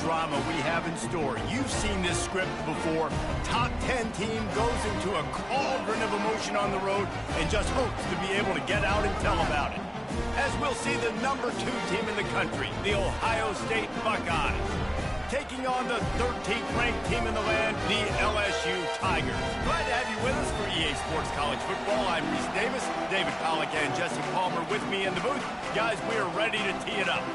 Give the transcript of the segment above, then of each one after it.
drama we have in store. You've seen this script before. Top 10 team goes into a cauldron of emotion on the road and just hopes to be able to get out and tell about it. As we'll see the number 2 team in the country, the Ohio State Buckeyes, taking on the 13th ranked team in the land, the LSU Tigers. Glad to have you with us for EA Sports College Football. I'm Reese Davis, David Pollack, and Jesse Palmer with me in the booth. Guys, we are ready to tee it up.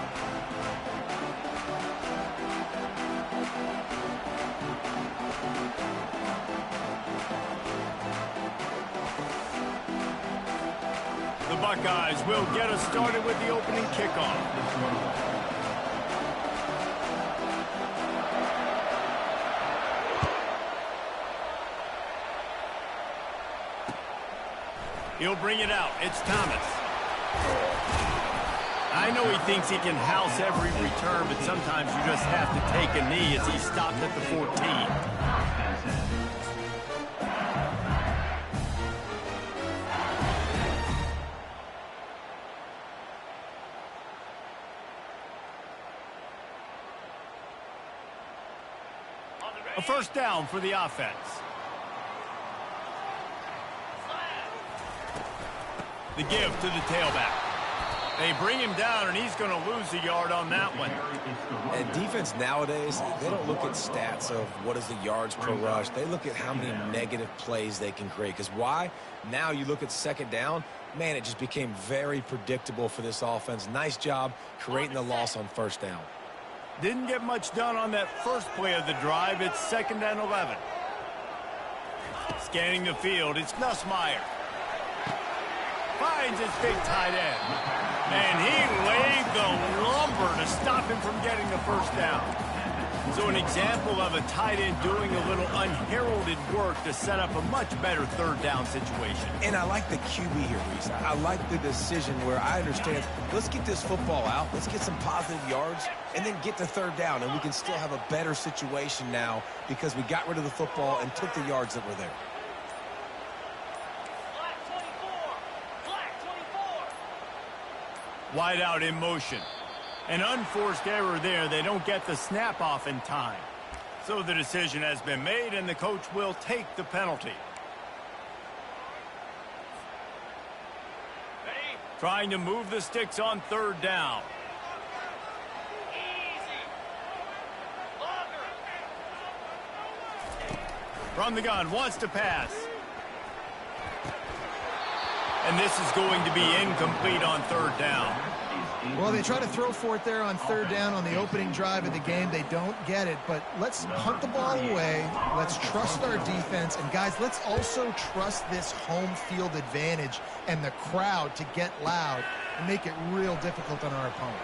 The Buckeyes will get us started with the opening kickoff. He'll bring it out. It's Thomas. I know he thinks he can house every return, but sometimes you just have to take a knee as he stopped at the 14. A first down for the offense. The give to the tailback. They bring him down, and he's going to lose a yard on that one. And defense nowadays, they don't look at stats of what is the yards per rush. They look at how many negative plays they can create. Because why? Now you look at second down, man, it just became very predictable for this offense. Nice job creating the loss on first down. Didn't get much done on that first play of the drive. It's 2nd and 11. Scanning the field, it's Nussmeier. Finds his big tight end. And he laid the lumber to stop him from getting the first down. So an example of a tight end doing a little unheralded work to set up a much better third down situation. And I like the QB here, Reese. I like the decision where I understand, let's get this football out, let's get some positive yards, and then get to third down, and we can still have a better situation now because we got rid of the football and took the yards that were there. Wide out in motion. An unforced error there. They don't get the snap off in time. So the decision has been made, and the coach will take the penalty. Trying to move the sticks on third down. From the gun, wants to pass. And this is going to be incomplete on third down. Well, they try to throw for it there on third down on the opening drive of the game. They don't get it, but let's punt the ball away. Let's trust our defense. And, guys, let's also trust this home field advantage and the crowd to get loud and make it real difficult on our opponent.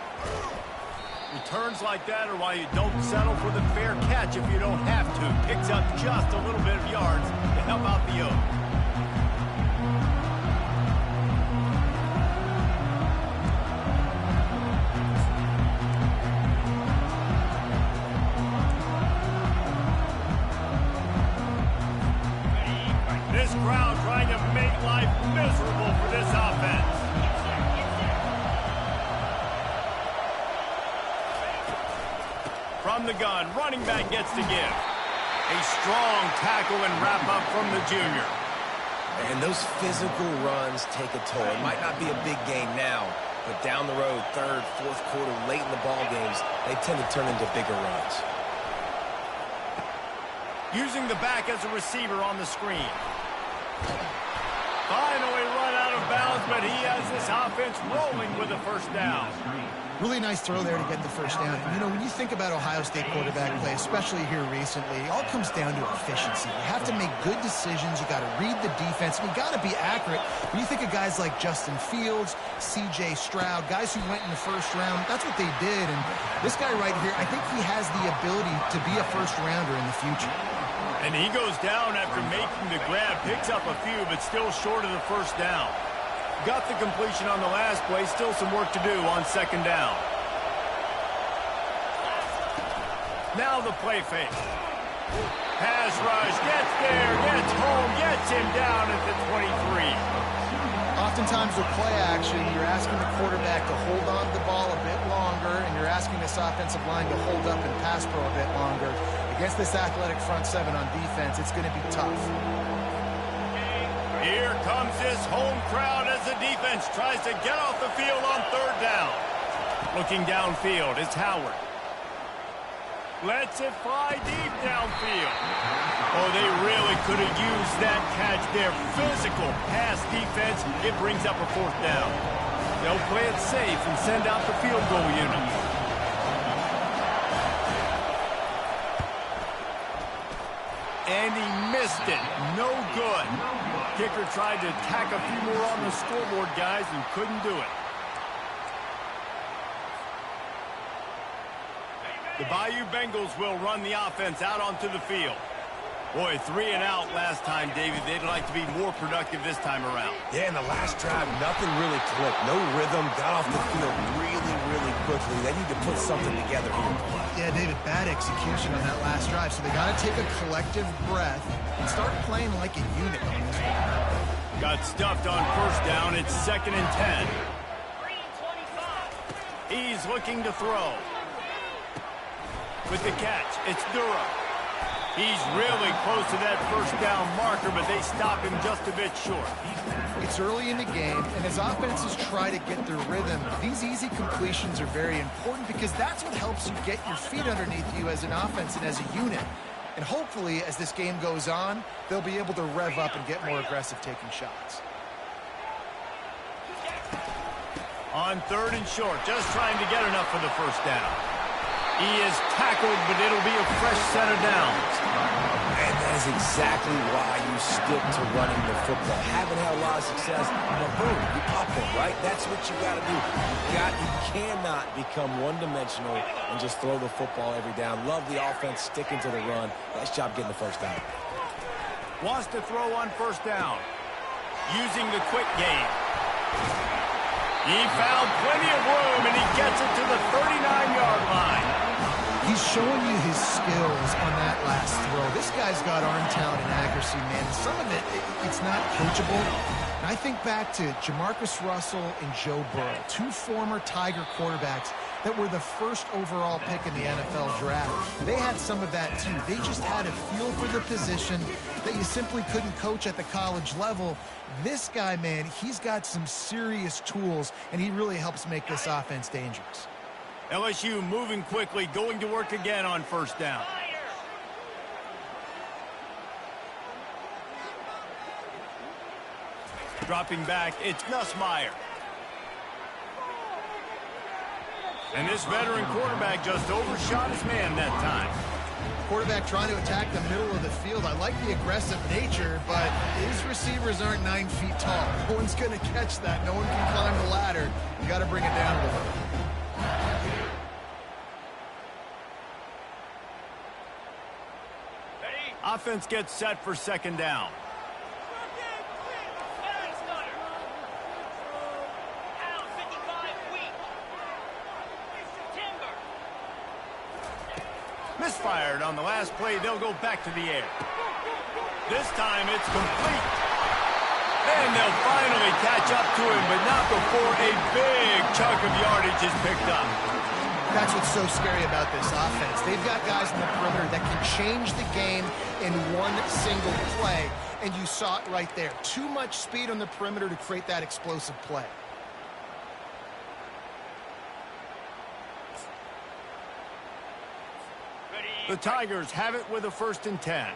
Returns like that are why you don't settle for the fair catch if you don't have to. Picks up just a little bit of yards to help out the Oaks. This crowd trying to make life miserable for this offense. From the gun, running back gets to give. A strong tackle and wrap up from the junior. And those physical runs take a toll. It might not be a big gain now, but down the road, third, fourth quarter, late in the ball games, they tend to turn into bigger runs. Using the back as a receiver on the screen. Finally run out of bounds, but he has this offense rolling with a first down. Really nice throw there to get the first down. And, you know, when you think about Ohio State quarterback play, especially here recently, it all comes down to efficiency. You have to make good decisions. You got to read the defense. And you got to be accurate. When you think of guys like Justin Fields, C.J. Stroud, guys who went in the first round, that's what they did. And this guy right here, I think he has the ability to be a first-rounder in the future. And he goes down after making the grab, picks up a few, but still short of the first down. Got the completion on the last play, still some work to do on second down. Now the play fake. Pass rush, gets there, gets home, gets him down at the 23. Oftentimes with play action, you're asking the quarterback to hold on to the ball a bit longer, and you're asking this offensive line to hold up and pass pro a bit longer. Against this athletic front seven on defense, it's going to be tough. Here comes this home crowd as the defense tries to get off the field on third down. Looking downfield, it's Howard. Lets it fly deep downfield. Oh, they really could have used that catch there. Physical pass defense. It brings up a fourth down. They'll play it safe and send out the field goal unit. And he missed it. No good. Kicker tried to tack a few more on the scoreboard, guys, and couldn't do it. The Bayou Bengals will run the offense out onto the field. Boy, 3 and out last time, David. They'd like to be more productive this time around. Yeah, in the last drive, nothing really clicked. No rhythm, got off the field really quickly. They need to put something together here. Yeah, David, bad execution on that last drive, so they got to take a collective breath and start playing like a unit on this one. Got stuffed on first down. It's 2nd and 10. He's looking to throw. With the catch, it's Durham. He's really close to that first down marker, but they stop him just a bit short. It's early in the game, and as offenses try to get their rhythm, these easy completions are very important because that's what helps you get your feet underneath you as an offense and as a unit. And hopefully, as this game goes on, they'll be able to rev up and get more aggressive taking shots. On 3rd and short, just trying to get enough for the first down. He is tackled, but it'll be a fresh set of downs. And that is exactly why you stick to running the football. Haven't had a lot of success, but boom, you pop them, right? That's what you got to do. You cannot become one-dimensional and just throw the football every down. Love the offense sticking to the run. Nice job getting the first down. Wants to throw on first down. Using the quick game. He found plenty of room, and he gets it to the 39-yard line. He's showing you his skills on that last throw. This guy's got arm talent and accuracy, man. Some of it's not coachable. And I think back to Jamarcus Russell and Joe Burrow, 2 former Tiger quarterbacks that were the first overall pick in the NFL draft. They had some of that, too. They just had a feel for the position that you simply couldn't coach at the college level. This guy, man, he's got some serious tools, and he really helps make this offense dangerous. LSU moving quickly, going to work again on first down. Dropping back, it's Nussmeier. And this veteran quarterback just overshot his man that time. Quarterback trying to attack the middle of the field. I like the aggressive nature, but his receivers aren't 9 feet tall. No one's going to catch that. No one can climb the ladder. You got to bring it down a little bit. Offense gets set for 2nd down. Misfired on the last play. They'll go back to the air. This time it's complete. And they'll finally catch up to him, but not before a big chunk of yardage is picked up. That's what's so scary about this offense. They've got guys in the perimeter that can change the game in one single play. And you saw it right there. Too much speed on the perimeter to create that explosive play. The Tigers have it with a 1st and 10.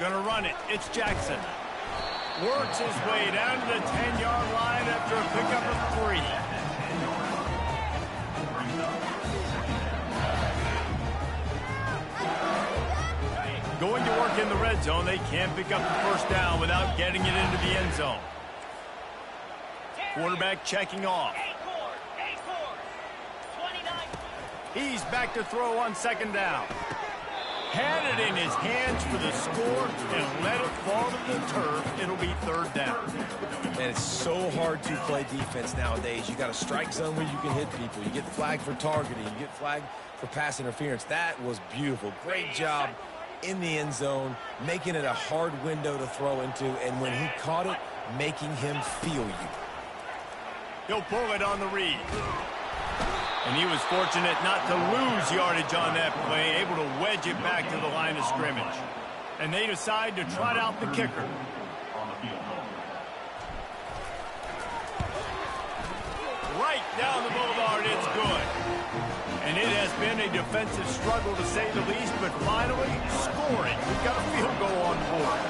Gonna run it. It's Jackson. Works his way down to the 10-yard line after a pickup of 3. Going to work in the red zone. They can't pick up the first down without getting it into the end zone. Quarterback checking off. He's back to throw on 2nd down. Had it in his hands for the score and let it fall to the turf. It'll be third down. And it's so hard to play defense nowadays. You got a strike zone where you can hit people. You get flagged for targeting. You get flagged for pass interference. That was beautiful. Great job in the end zone, making it a hard window to throw into. And when he caught it, making him feel you. He'll pull it on the read. And he was fortunate not to lose yardage on that play, able to wedge it back to the line of scrimmage. And they decide to trot out the kicker. Right down the boulevard, it's good. And it has been a defensive struggle to say the least, but finally, scoring. We've got a field goal on board.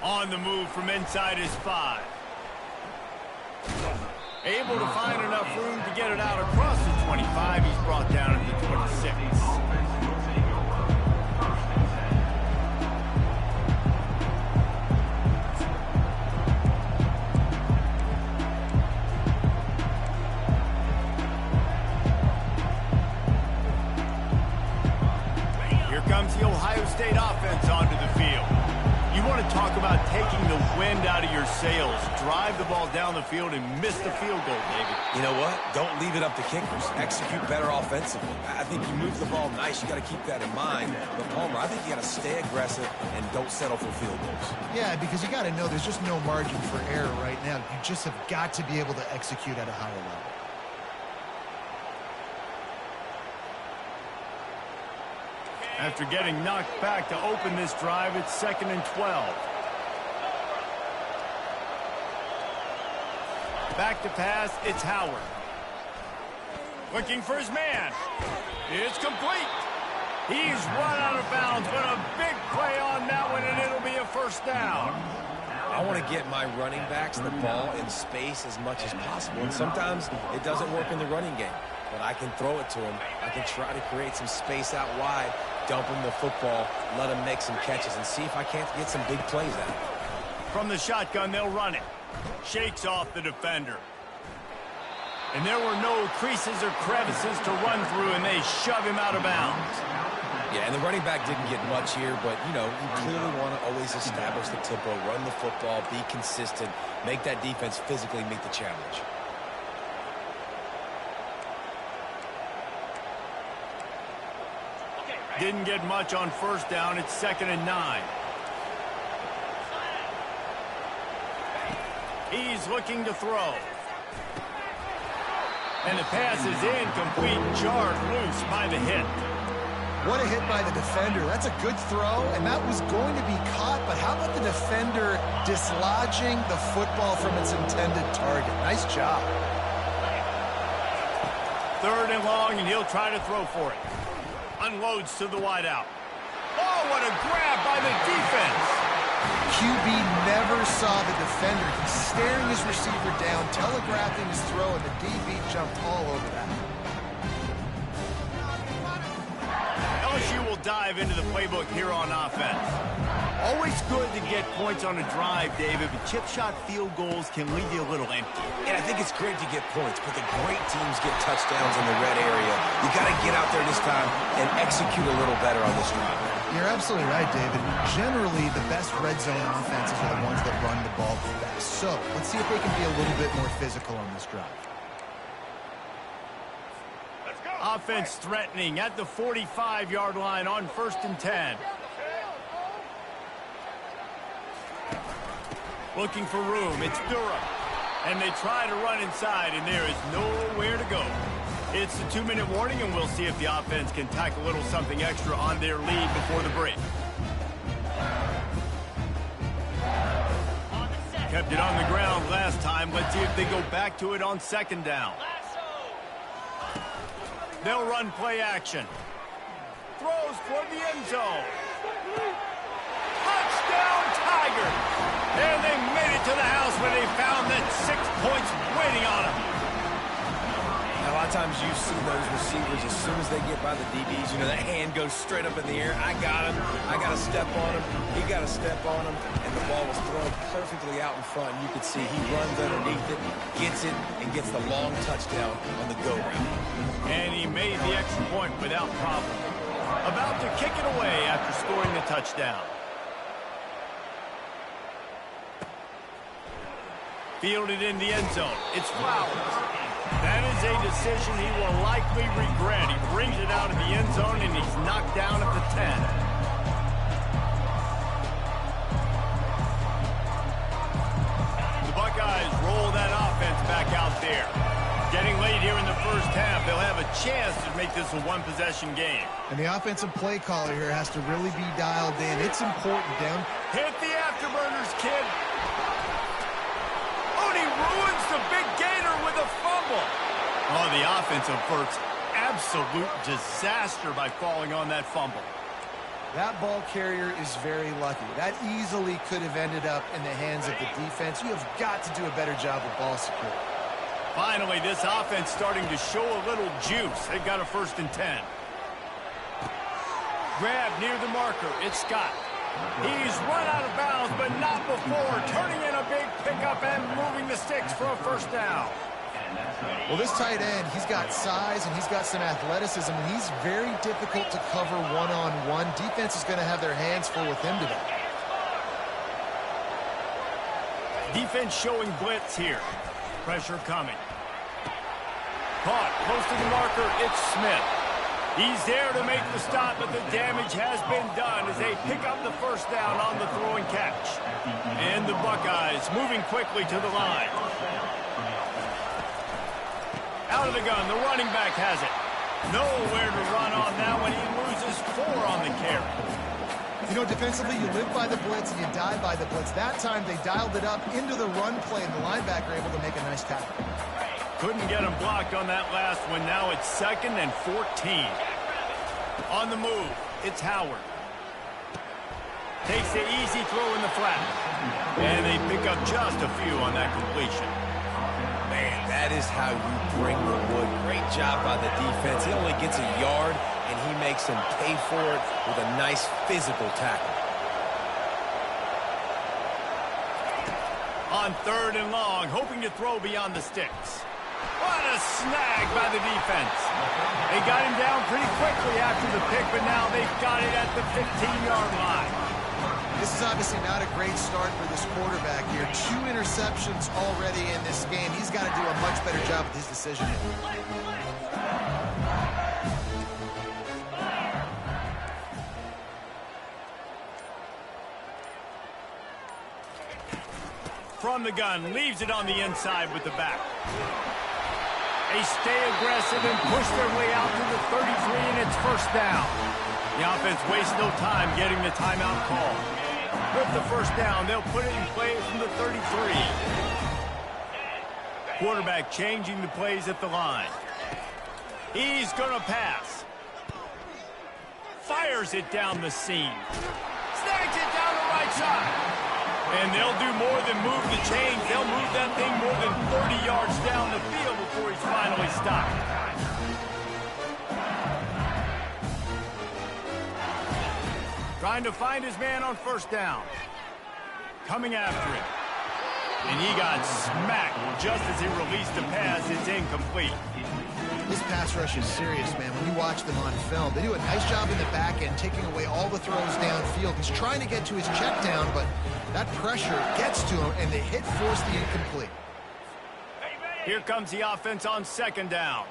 On the move from inside his 5. Able to find enough room to get it out across the 25. He's brought down at the 26. Here comes the Ohio State offense onto the field. You want to talk about taking the wind out of your sails. Drive the ball down the field and miss the field goal, David. You know what? Don't leave it up to kickers. Execute better offensively. I think you move the ball nice. You got to keep that in mind. But, Palmer, I think you got to stay aggressive and don't settle for field goals. Yeah, because you got to know there's just no margin for error right now. You just have got to be able to execute at a higher level. After getting knocked back to open this drive, it's 2nd and 12. Back to pass, it's Howard. Looking for his man. It's complete. He's run out of bounds, but a big play on that one, and it'll be a first down. I want to get my running backs the ball in space as much as possible, and sometimes it doesn't work in the running game. But I can throw it to him. I can try to create some space out wide, dump him the football, let him make some catches, and see if I can't get some big plays out of it. From the shotgun, they'll run it. Shakes off the defender. And there were no creases or crevices to run through, and they shove him out of bounds. Yeah, and the running back didn't get much here, but, you know, you clearly want to always establish the tempo, run the football, be consistent, make that defense physically meet the challenge. Didn't get much on first down. It's 2nd and 9. He's looking to throw. And the pass is incomplete, jarred loose by the hit. What a hit by the defender. That's a good throw, and that was going to be caught, but how about the defender dislodging the football from its intended target? Nice job. 3rd and long, and he'll try to throw for it. Unloads to the wideout. Oh, what a grab by the defense. QB never saw the defender. He's staring his receiver down, telegraphing his throw, and the DB jumped all over that. LSU will dive into the playbook here on offense. Always good to get points on a drive, David, but chip shot field goals can leave you a little empty. And I think it's great to get points, but the great teams get touchdowns in the red area. You got to get out there this time and execute a little better on this drive. You're absolutely right, David. Generally, the best red zone offenses are the ones that run the ball best. So, let's see if they can be a little bit more physical on this drive. Offense threatening at the 45-yard line on 1st and 10. Looking for room. It's Durham. And they try to run inside, and there is nowhere to go. It's a 2-minute warning, and we'll see if the offense can tack a little something extra on their lead before the break. Kept it on the ground last time. Let's see if they go back to it on 2nd down. They'll run play action. Throws toward the end zone. Touchdown, Tigers! And they made it to the house when they found that 6 points waiting on them. Now, I lot of times you see those receivers, as soon as they get by the DBs, you know, that hand goes straight up in the air. I got him. I got to step on him. He got to step on him. And the ball was thrown perfectly out in front. And you could see he runs underneath it, gets it, and gets the long touchdown on the go route. And he made the extra point without problem. About to kick it away after scoring the touchdown. Fielded in the end zone. It's Flowers. That is a decision he will likely regret. He brings it out of the end zone, and he's knocked down at the 10. The Buckeyes roll that offense back out there. Getting late here in the first half, they'll have a chance to make this a one-possession game. And the offensive play caller here has to really be dialed in. It's important down. Hit the afterburners, kid. Oh, and he ruins the big gainer with a fumble. Oh, the offense averts absolute disaster by falling on that fumble. That ball carrier is very lucky. That easily could have ended up in the hands of the defense. You have got to do a better job of ball security. Finally, this offense starting to show a little juice. They've got a 1st and 10. Grab near the marker. It's Scott. He's run out of bounds, but not before. Turning in a big pickup and moving the sticks for a 1st down. Well, this tight end, he's got size and he's got some athleticism, and he's very difficult to cover one-on-one. Defense is going to have their hands full with him today. Defense showing blitz here. Pressure coming. Caught close to the marker. It's Smith. He's there to make the stop, but the damage has been done as they pick up the 1st down on the throw and catch. And the Buckeyes moving quickly to the line. Out of the gun, the running back has it. Nowhere to run on that one. He loses 4 on the carry. You know, defensively, you live by the blitz and you die by the blitz. That time, they dialed it up into the run play, and the linebacker able to make a nice tackle. Couldn't get him blocked on that last one. Now it's 2nd and 14. On the move, it's Howard. Takes the easy throw in the flat. And they pick up just a few on that completion. Man, that is how you bring the wood. Great job by the defense. He only gets a yard, and he makes him pay for it with a nice physical tackle. On 3rd and long, hoping to throw beyond the sticks. What a snag by the defense. They got him down pretty quickly after the pick, but now they've got it at the 15-yard line. This is obviously not a great start for this quarterback here. 2 interceptions already in this game. He's got to do a much better job with his decision. From the gun, leaves it on the inside with the back. They stay aggressive and push their way out to the 33, and it's 1st down. The offense wastes no time getting the timeout call. With the 1st down, they'll put it in play from the 33. Quarterback changing the plays at the line. He's going to pass. Fires it down the seam. Snags it down the right side. And they'll do more than move the chains. They'll move that thing more than 30 yards down the field before he's finally stopped. Trying to find his man on 1st down. Coming after him. And he got smacked just as he released the pass. It's incomplete. This pass rush is serious, man. When you watch them on film, they do a nice job in the back end, taking away all the throws downfield. He's trying to get to his check down, but that pressure gets to him, and the hit forced the incomplete. Here comes the offense on 2nd down.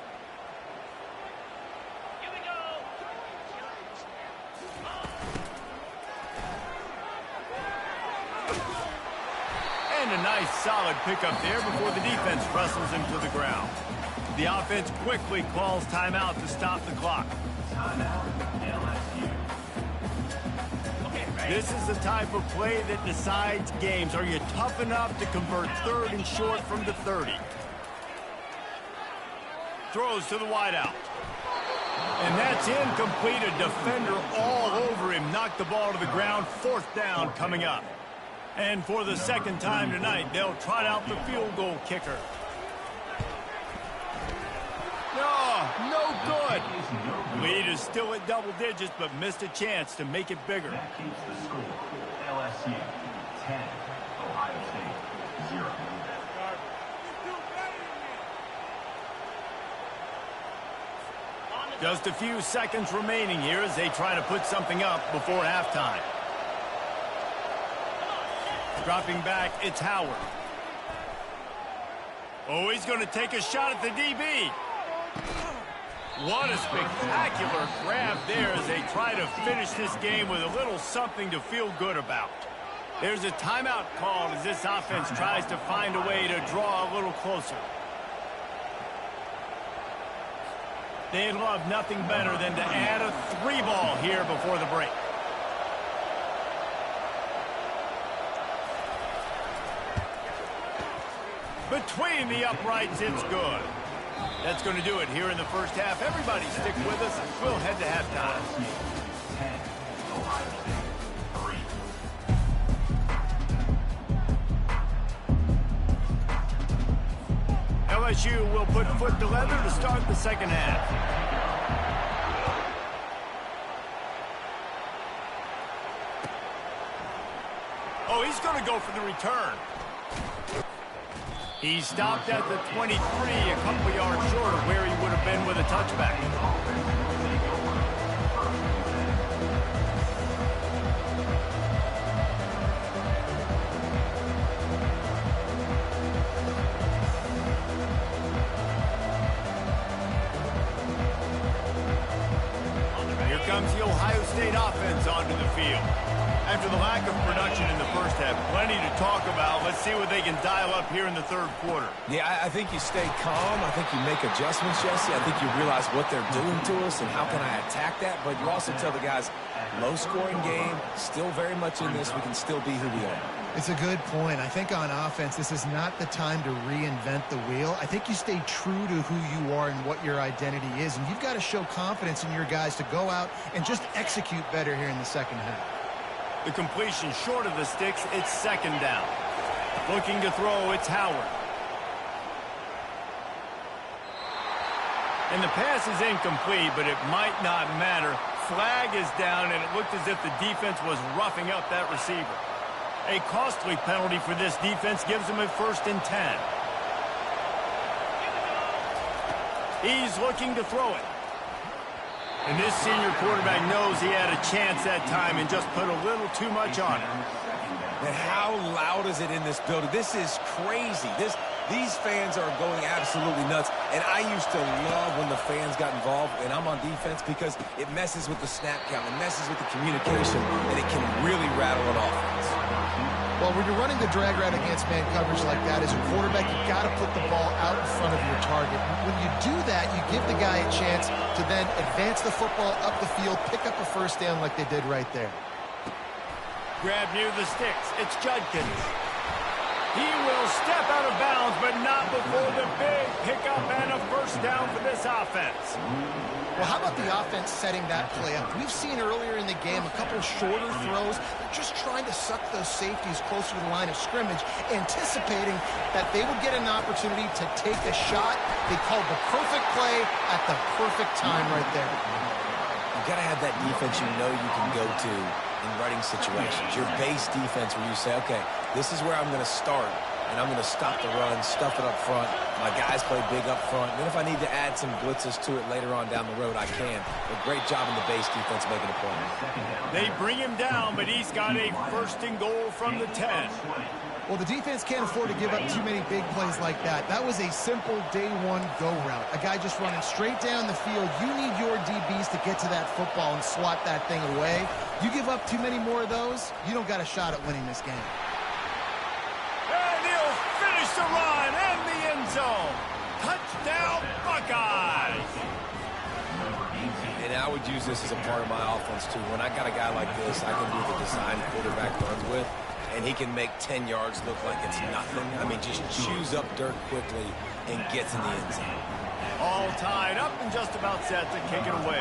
And a nice solid pickup there before the defense wrestles him to the ground. The offense quickly calls timeout to stop the clock. This is the type of play that decides games. Are you tough enough to convert 3rd and short from the 30? Throws to the wideout. And that's incomplete. A defender all over him. Knocked the ball to the ground. 4th down coming up. And for the 2nd time tonight, they'll trot out the field goal kicker. No, No good. Lead is still at double digits, but missed a chance to make it bigger. That keeps the score. LSU 10, Ohio State 0. Just a few seconds remaining here as they try to put something up before halftime. Dropping back, it's Howard. Oh, he's going to take a shot at the DB. What a spectacular grab there as they try to finish this game with a little something to feel good about. There's a timeout called as this offense tries to find a way to draw a little closer. They'd love nothing better than to add a 3-ball here before the break. Between the uprights, it's good. That's going to do it here in the first half. Everybody stick with us. We'll head to halftime. 10, Ohio State 3. LSU will put foot to leather to start the second half. Oh, he's going to go for the return. He stopped at the 23, a couple yards short of where he would have been with a touchback. Here comes the Ohio State offense onto the field. After the lack of production in the first half, plenty to talk about. Let's see what they can dial up here in the third quarter. Yeah, I think you stay calm. I think you make adjustments, Jesse. I think you realize what they're doing to us and how can I attack that. But you also tell the guys, low-scoring game, still very much in this. We can still be who we are. It's a good point. I think on offense, this is not the time to reinvent the wheel. I think you stay true to who you are and what your identity is. And you've got to show confidence in your guys to go out and just execute better here in the second half. The completion short of the sticks, it's second down. Looking to throw, it's Howard. And the pass is incomplete, but it might not matter. Flag is down, and it looked as if the defense was roughing up that receiver. A costly penalty for this defense gives them a 1st and 10. He's looking to throw it. And this senior quarterback knows he had a chance that time and just put a little too much on it. And how loud is it in this building? This is crazy. These fans are going absolutely nuts. And I used to love when the fans got involved, and I'm on defense, because it messes with the snap count, it messes with the communication, and it can really rattle an offense. Well, when you're running the drag route against man coverage like that, as a quarterback, you've got to put the ball out in front of your target. When you do that, you give the guy a chance to then advance the football up the field, pick up a 1st down like they did right there. Grab near the sticks. It's Judkins. He will step out of bounds, but not before the big pickup and a 1st down for this offense. Well, how about the offense setting that play up? We've seen earlier in the game a couple shorter throws. They're just trying to suck those safeties closer to the line of scrimmage, anticipating that they would get an opportunity to take a shot. They called the perfect play at the perfect time right there. You got to have that defense you know you can go to in running situations. Your base defense where you say, okay, this is where I'm going to start, and I'm going to stop the run, stuff it up front. My guys play big up front. And then if I need to add some blitzes to it later on down the road, I can. But great job in the base defense making a play. They bring him down, but he's got a 1st and goal from the 10. Well, the defense can't afford to give up too many big plays like that. That was a simple day one go route. A guy just running straight down the field. You need your DBs to get to that football and swat that thing away. You give up too many more of those, you don't got a shot at winning this game. And he'll finish the run in the end zone. Touchdown, Buckeyes! And I would use this as a part of my offense, too. When I got a guy like this, I can do the design quarterback runs with, and he can make 10 yards look like it's nothing. I mean, just chews up dirt quickly and gets in the end zone. All tied up and just about set to kick it away.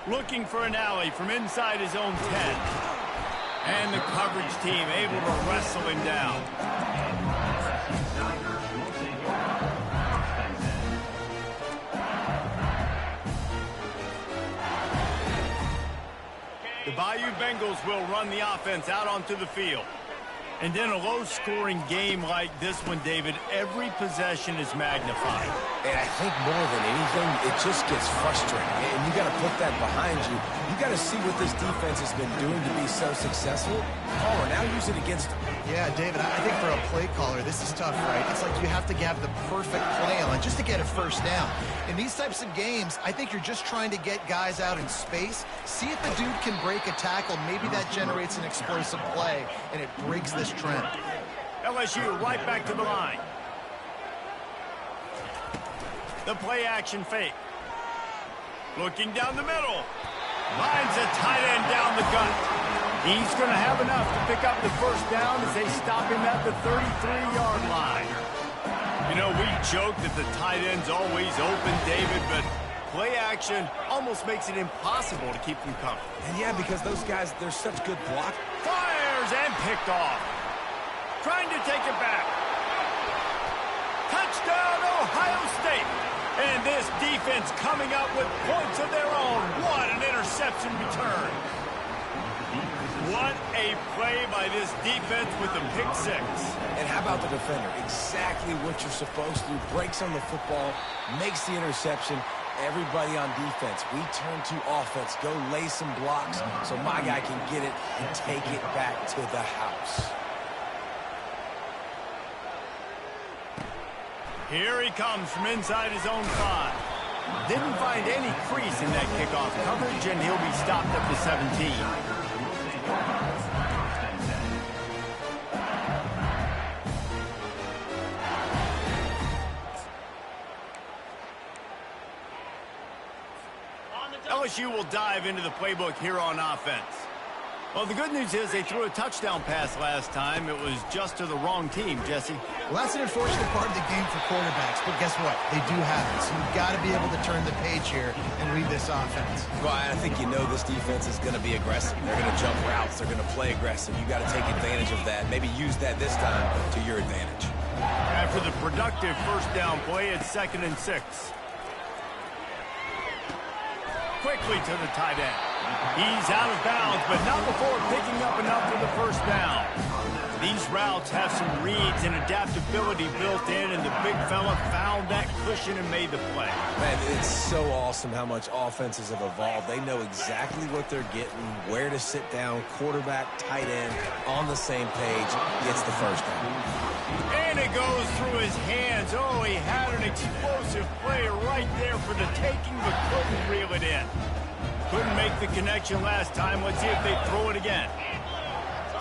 Looking for an alley from inside his own 10. And the coverage team able to wrestle him down. Bayou Bengals will run the offense out onto the field. And in a low-scoring game like this one, David, every possession is magnified. And I think more than anything, it just gets frustrating. And you got to put that behind you. You got to see what this defense has been doing to be so successful. Caller, now use it against them. Yeah, David, I think for a play caller, this is tough, right? It's like you have to have the perfect play on just to get a first down. In these types of games, I think you're just trying to get guys out in space, see if the dude can break a tackle. Maybe that generates an explosive play, and it breaks this trend. LSU right back to the line. The play action fake. Looking down the middle. Lines a tight end down the gut. He's going to have enough to pick up the first down as they stop him at the 33-yard line. You know, we joke that the tight end's always open, David, but play action almost makes it impossible to keep them coming. And yeah, because those guys, they're such good block. Fires and picked off. Trying to take it back. Touchdown, Ohio State. And this defense coming up with points of their own. What an interception return. What a play by this defense with the pick six. And how about the defender? Exactly what you're supposed to do. Breaks on the football, makes the interception. Everybody on defense, we turn to offense. Go lay some blocks so my guy can get it and take it back to the house. Here he comes from inside his own 5. Didn't find any crease in that kickoff coverage, and he'll be stopped at the 17. LSU will dive into the playbook here on offense. Well, the good news is they threw a touchdown pass last time. It was just to the wrong team, Jesse. Well, that's an unfortunate part of the game for quarterbacks, but guess what? They do have it, so you've got to be able to turn the page here and read this offense. Well, I think you know this defense is going to be aggressive. They're going to jump routes. They're going to play aggressive. You've got to take advantage of that. Maybe use that this time to your advantage. After the productive first down play, it's 2nd and 6. Quickly to the tight end. He's out of bounds, but not before picking up enough for the first down. These routes have some reads and adaptability built in, and the big fella found that cushion and made the play. Man, it's so awesome how much offenses have evolved. They know exactly what they're getting, where to sit down, quarterback, tight end, on the same page, gets the first down. And it goes through his hands. Oh, he had an explosive play right there for the taking, but couldn't reel it in. Couldn't make the connection last time. Let's see if they throw it again.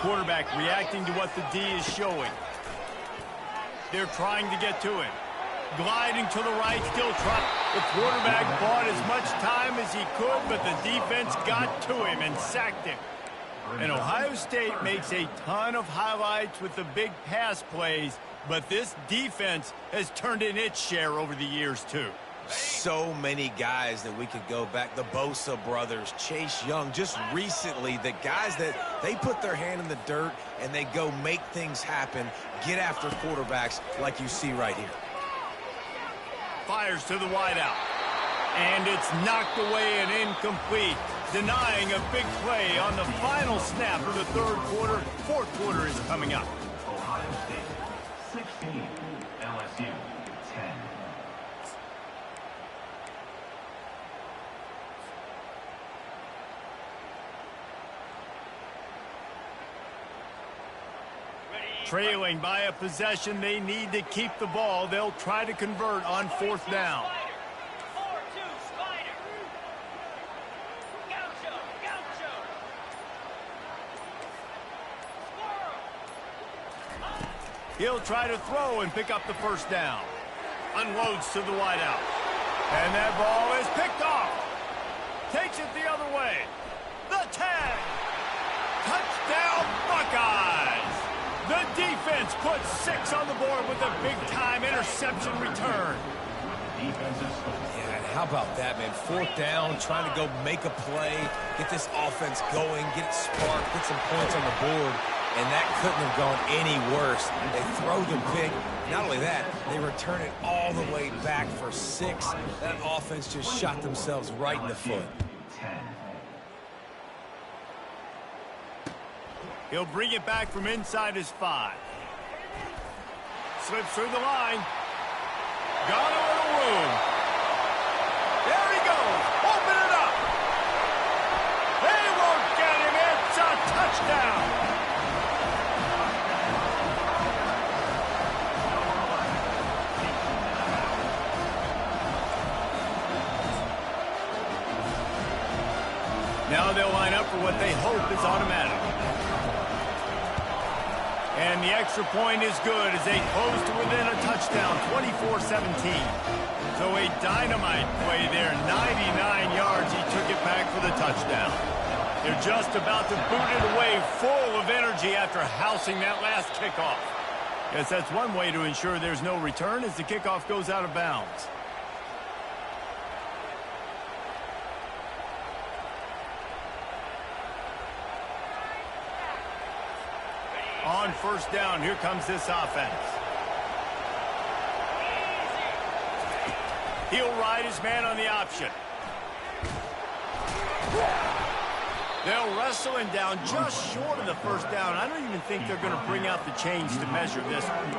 Quarterback reacting to what the D is showing. They're trying to get to him. Gliding to the right, still trying. The quarterback bought as much time as he could, but the defense got to him and sacked him. And Ohio State makes a ton of highlights with the big pass plays, but this defense has turned in its share over the years, too. So many guys that we could go back. The Bosa brothers, Chase Young, just recently, the guys that they put their hand in the dirt and they go make things happen, get after quarterbacks like you see right here. Fires to the wideout. And it's knocked away and incomplete, denying a big play on the final snap of the third quarter. Fourth quarter is coming up. Ohio State 16, LSU 10. Trailing by a possession, they need to keep the ball. They'll try to convert on 4th down. He'll try to throw and pick up the first down. Unloads to the wideout. And that ball is picked off. Takes it the other way. The 10. Touchdown, Buckeyes. The defense puts 6 on the board with a big-time interception return. Yeah, and how about that, man? 4th down, trying to go make a play, get this offense going, get it sparked, get some points on the board, and that couldn't have gone any worse. They throw the pick. Not only that, they return it all the way back for 6. That offense just shot themselves right in the foot. He'll bring it back from inside his 5. Slips through the line. Got a little room. There he goes. Open it up. They won't get him. It's a touchdown. Now they'll line up for what they hope is automatic. And the extra point is good as they close to within a touchdown, 24-17. So a dynamite play there, 99 yards. He took it back for the touchdown. They're just about to boot it away, full of energy after housing that last kickoff. Yes, that's one way to ensure there's no return as the kickoff goes out of bounds. On first down, here comes this offense. He'll ride his man on the option. They'll wrestle him down just short of the first down. I don't even think they're going to bring out the chains to measure this one.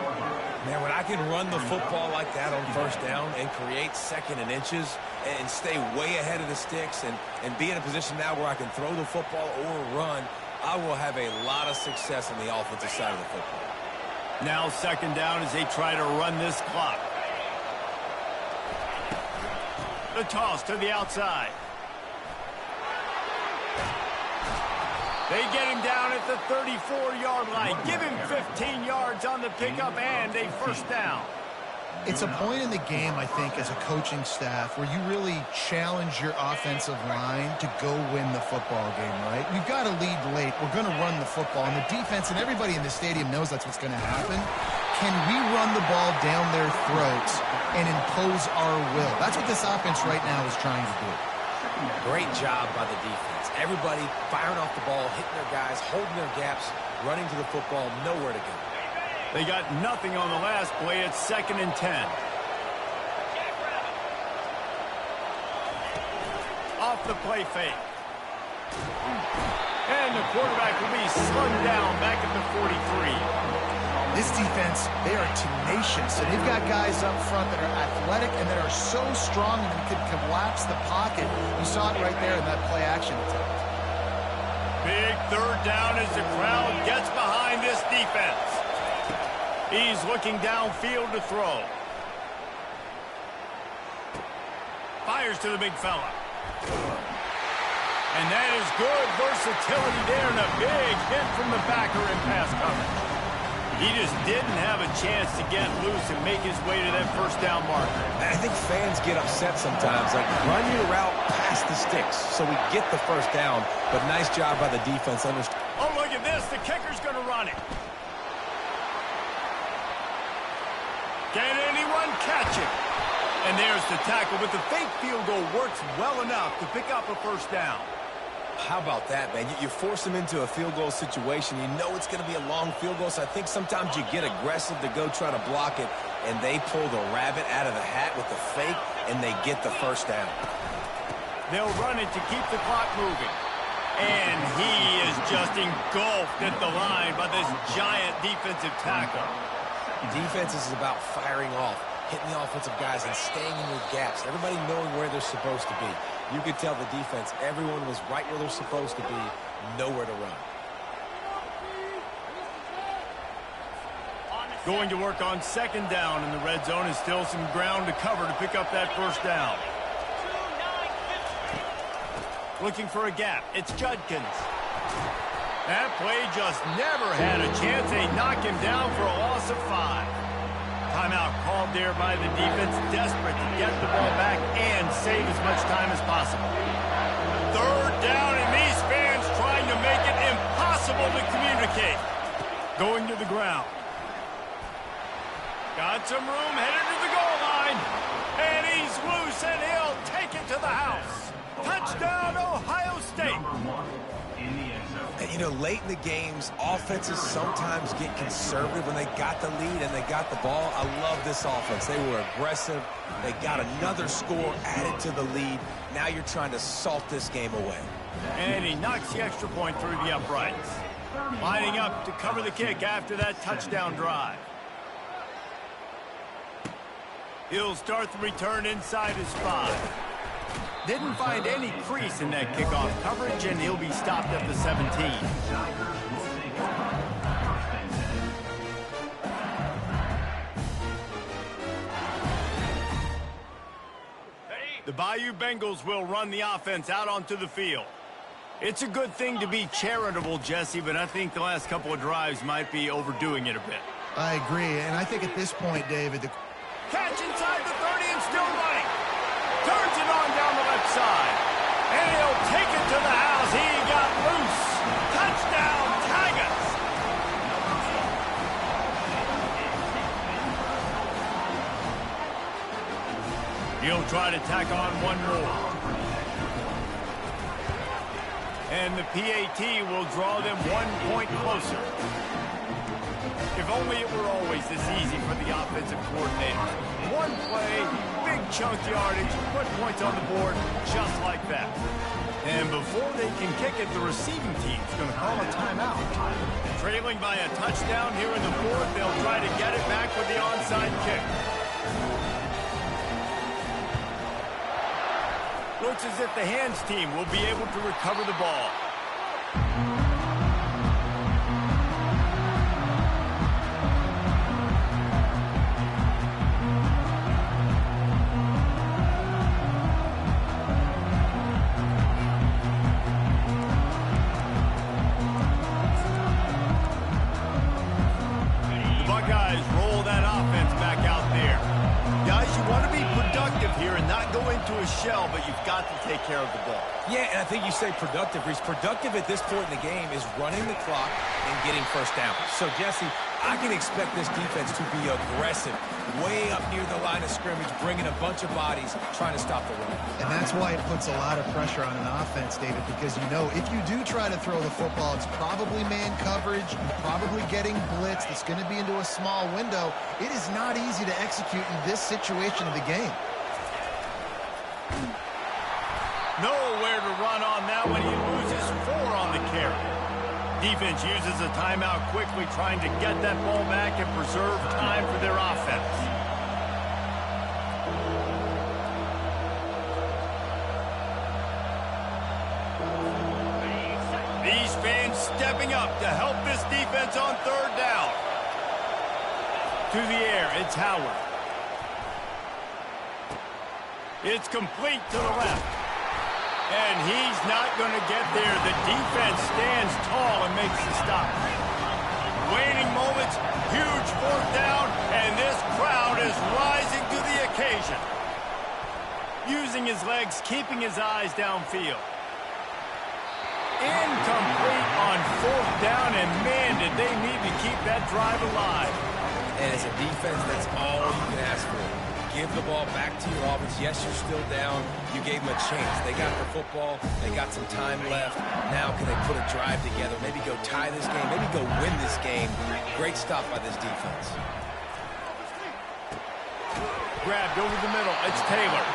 Man, when I can run the football like that on first down and create second and inches and stay way ahead of the sticks and be in a position now where I can throw the football or run, I will have a lot of success on the offensive side of the football. Now second down as they try to run this clock. The toss to the outside. They get him down at the 34-yard line. Give him 15 yards on the pickup and a first down. It's a point in the game, I think, as a coaching staff where you really challenge your offensive line to go win the football game, right? We've got to lead late. We're going to run the football. And the defense and everybody in the stadium knows that's what's going to happen. Can we run the ball down their throats and impose our will? That's what this offense right now is trying to do. Great job by the defense. Everybody firing off the ball, hitting their guys, holding their gaps, running to the football, nowhere to go. They got nothing on the last play. It's 2nd and 10. Off the play fake. And the quarterback will be slung down back at the 43. This defense, they are tenacious, and they've got guys up front that are athletic and that are so strong and can collapse the pocket. You saw it right there in that play action attempt. Big third down as the crowd gets behind this defense. He's looking downfield to throw. Fires to the big fella. And that is good versatility there and a big hit from the backer in pass coverage. He just didn't have a chance to get loose and make his way to that first down marker. I think fans get upset sometimes, like run your route past the sticks so we get the first down, but nice job by the defense. Oh, look at this. The kicker's going to run it. Can anyone catch him? And there's the tackle, but the fake field goal works well enough to pick up a first down. How about that, man? You force them into a field goal situation. You know it's going to be a long field goal, so I think sometimes you get aggressive to go try to block it, and they pull the rabbit out of the hat with the fake, and they get the first down. They'll run it to keep the clock moving. And he is just engulfed at the line by this giant defensive tackle. Defense is about firing off, hitting the offensive guys, and staying in your gaps. Everybody knowing where they're supposed to be. You could tell the defense, everyone was right where they're supposed to be, nowhere to run. Going to work on second down in the red zone, and still some ground to cover to pick up that first down. Looking for a gap. It's Judkins. That play just never had a chance. They knock him down for a loss of 5. Timeout called there by the defense, desperate to get the ball back and save as much time as possible. Third down, and these fans trying to make it impossible to communicate. Going to the ground. Got some room, headed to the goal line. And he's loose, and he'll take it to the house. Touchdown, Ohio State. And, you know, late in the games, offenses sometimes get conservative when they got the lead and they got the ball. I love this offense. They were aggressive. They got another score added to the lead. Now you're trying to salt this game away. And he knocks the extra point through the uprights. Lining up to cover the kick after that touchdown drive. He'll start the return inside his 5. Didn't find any crease in that kickoff coverage, and he'll be stopped at the 17. The Bayou Bengals will run the offense out onto the field. It's a good thing to be charitable, Jesse, but I think the last couple of drives might be overdoing it a bit. I agree, and I think at this point, David, the catch inside the 30 and still running. Turns it on down the left side. And he'll take it to the house. He got loose. Touchdown, Tigers. He'll try to tack on one more. And the PAT will draw them 1 point closer. If only it were always this easy for the offensive coordinator. One play, big chunk yardage, put points on the board just like that. And before they can kick it, the receiving team's going to call a timeout. Trailing by a touchdown here in the 4th, they'll try to get it back with the onside kick. Looks as if the hands team will be able to recover the ball. The Buckeyes roll that offense back out there. Guys, you want to be productive here and not go into a shell, but you've got to take care of the ball. Yeah, and I think you say productive, Reese. Productive at this point in the game is running the clock and getting first down. So, Jesse, I can expect this defense to be aggressive, way up near the line of scrimmage, bringing a bunch of bodies, trying to stop the run. And that's why it puts a lot of pressure on an offense, David, because you know if you do try to throw the football, it's probably man coverage, you're probably getting blitzed, it's going to be into a small window. It is not easy to execute in this situation of the game. Nowhere to run on that one. He loses 4 on the carry. Defense uses a timeout quickly, trying to get that ball back and preserve time for their offense. These fans stepping up to help this defense on 3rd down. To the air, it's Howard. It's complete to the left. And he's not going to get there. The defense stands tall and makes the stop. Waiting moments, huge 4th down, and this crowd is rising to the occasion. Using his legs, keeping his eyes downfield. Incomplete on 4th down, and man, did they need to keep that drive alive. And as a defense, that's all you can ask for. Give the ball back to your offense. Yes, you're still down. You gave them a chance. They got the football. They got some time left. Now can they put a drive together? Maybe go tie this game. Maybe go win this game. Great stop by this defense. Grabbed over the middle. It's Taylor.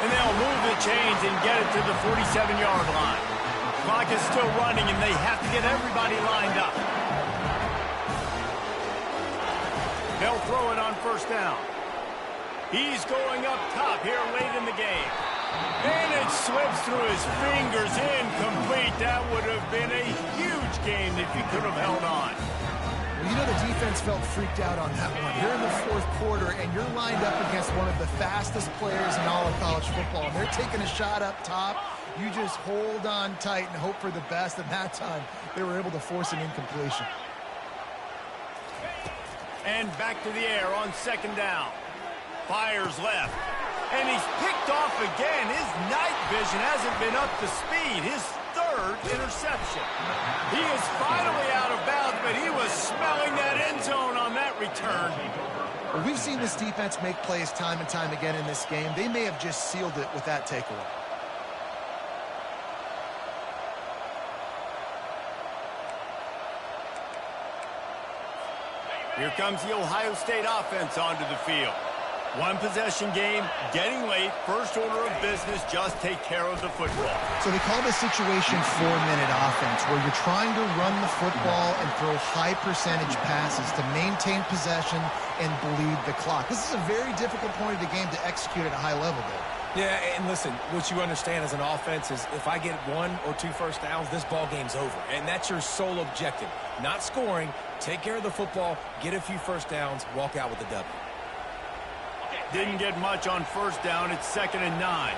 And they'll move the chains and get it to the 47-yard line. Clock is still running, and they have to get everybody lined up. They'll throw it on 1st down. He's going up top here late in the game. And it slips through his fingers, incomplete. That would have been a huge game if he could have held on. Well, you know the defense felt freaked out on that one. You're in the 4th quarter, and you're lined up against one of the fastest players in all of college football. And they're taking a shot up top. You just hold on tight and hope for the best. And that time, they were able to force an incompletion. And back to the air on 2nd down. Fires left. And he's picked off again. His night vision hasn't been up to speed. His 3rd interception. He is finally out of bounds, but he was smelling that end zone on that return. Well, we've seen this defense make plays time and time again in this game. They may have just sealed it with that takeaway. Here comes the Ohio State offense onto the field. One possession game, getting late, first order of business, just take care of the football. So they call this situation 4-minute offense, where you're trying to run the football and throw high percentage passes to maintain possession and bleed the clock. This is a very difficult point of the game to execute at a high level, Bill. Yeah, and listen, what you understand as an offense is if I get 1 or 2 first downs, this ball game's over. And that's your sole objective. Not scoring, take care of the football, get a few first downs, walk out with the W. Didn't get much on first down. It's 2nd and 9.